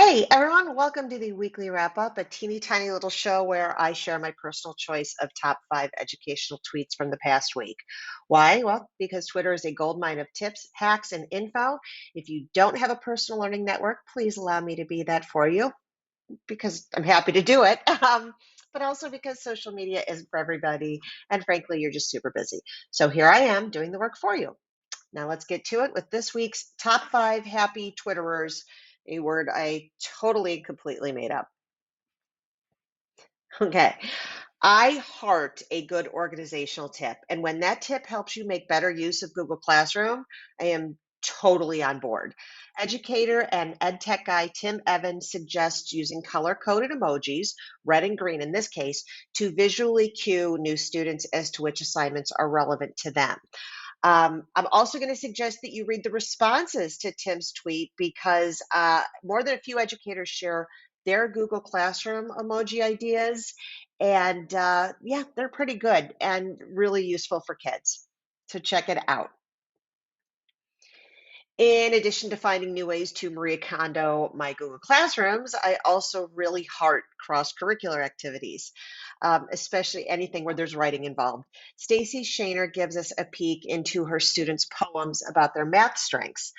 Hey everyone, welcome to the weekly wrap up, a teeny tiny little show where I share my personal choice of top 5 educational tweets from the past week. Why? Well, because Twitter is a goldmine of tips, hacks, and info. If you don't have a personal learning network, please allow me to be that for you because I'm happy to do it. But also because social media isn't for everybody, and frankly, you're just super busy. So here I am doing the work for you. Now let's get to it with this week's top 5 happy Twitterers, a word I totally and completely made up. Okay. I heart a good organizational tip. And when that tip helps you make better use of Google Classroom, I am totally on board. Educator and ed tech guy Tim Evans suggests using color coded emojis, red and green in this case, to visually cue new students as to which assignments are relevant to them. I'm also going to suggest that you read the responses to Tim's tweet because more than a few educators share their Google Classroom emoji ideas. And yeah, they're pretty good and really useful for kids. So check it out. In addition to finding new ways to Maria Kondo my Google Classrooms, I also really heart cross-curricular activities, especially anything where there's writing involved. Stacy Shaner gives us a peek into her students' poems about their math strengths.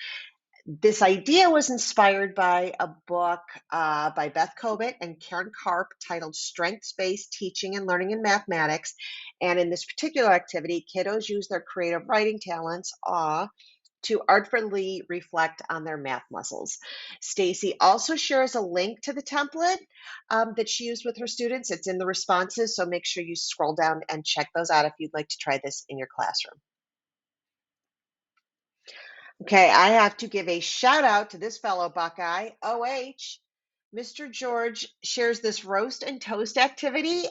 This idea was inspired by a book by Beth Kobit and Karen Karp titled Strengths-Based Teaching and Learning in Mathematics. And in this particular activity, kiddos use their creative writing talents, to artfully reflect on their math muscles. Stacy also shares a link to the template that she used with her students. It's in the responses, so make sure you scroll down and check those out if you'd like to try this in your classroom. Okay, I have to give a shout out to this fellow Buckeye, OH. Mr. George shares this roast and toast activity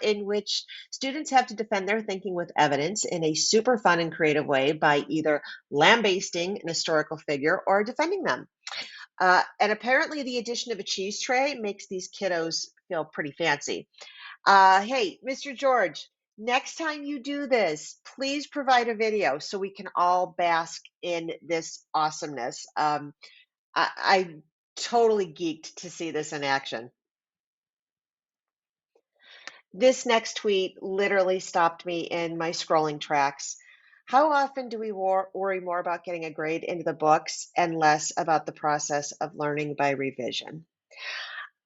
in which students have to defend their thinking with evidence in a super fun and creative way by either lambasting an historical figure or defending them. And apparently, the addition of a cheese tray makes these kiddos feel pretty fancy. Hey, Mr. George, next time you do this, please provide a video so we can all bask in this awesomeness. I totally geeked to see this in action. This next tweet literally stopped me in my scrolling tracks. How often do we worry more about getting a grade into the books and less about the process of learning by revision?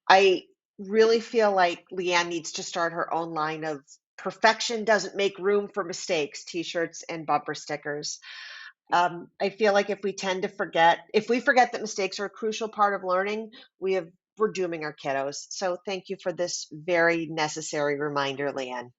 I really feel like Leanne needs to start her own line of perfection doesn't make room for mistakes t-shirts and bumper stickers. I feel like if we forget that mistakes are a crucial part of learning, we're dooming our kiddos. So thank you for this very necessary reminder, Leanne.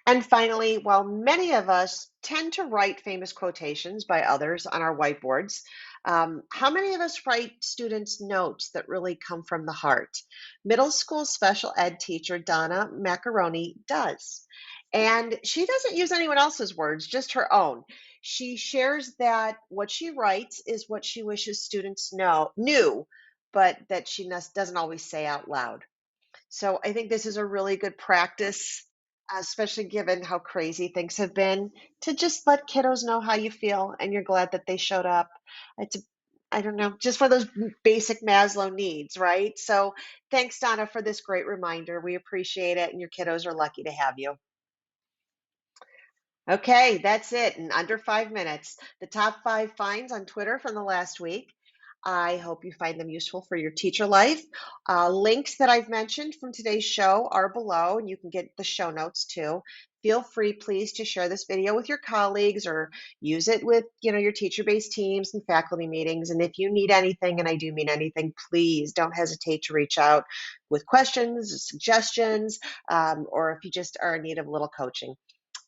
And finally, while many of us tend to write famous quotations by others on our whiteboards, how many of us write students' notes that really come from the heart? Middle school special ed teacher Donna Macaroni does. And she doesn't use anyone else's words, just her own. She shares that what she writes is what she wishes students knew, but that she doesn't always say out loud. So I think this is a really good practice, especially given how crazy things have been, to just let kiddos know how you feel and you're glad that they showed up. It's, I don't know, just for those basic Maslow needs, right? So thanks, Donna, for this great reminder. We appreciate it, and your kiddos are lucky to have you. Okay, that's it in under 5 minutes. The top 5 finds on Twitter from the last week. I hope you find them useful for your teacher life. Links that I've mentioned from today's show are below, and you can get the show notes too. Feel free, please, to share this video with your colleagues or use it with, your teacher-based teams and faculty meetings. And if you need anything, and I do mean anything, please don't hesitate to reach out with questions, suggestions, or if you just are in need of a little coaching.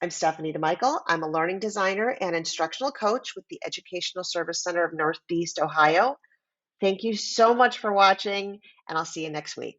I'm Stephanie DeMichael. I'm a learning designer and instructional coach with the Educational Service Center of Northeast Ohio. Thank you so much for watching, and I'll see you next week.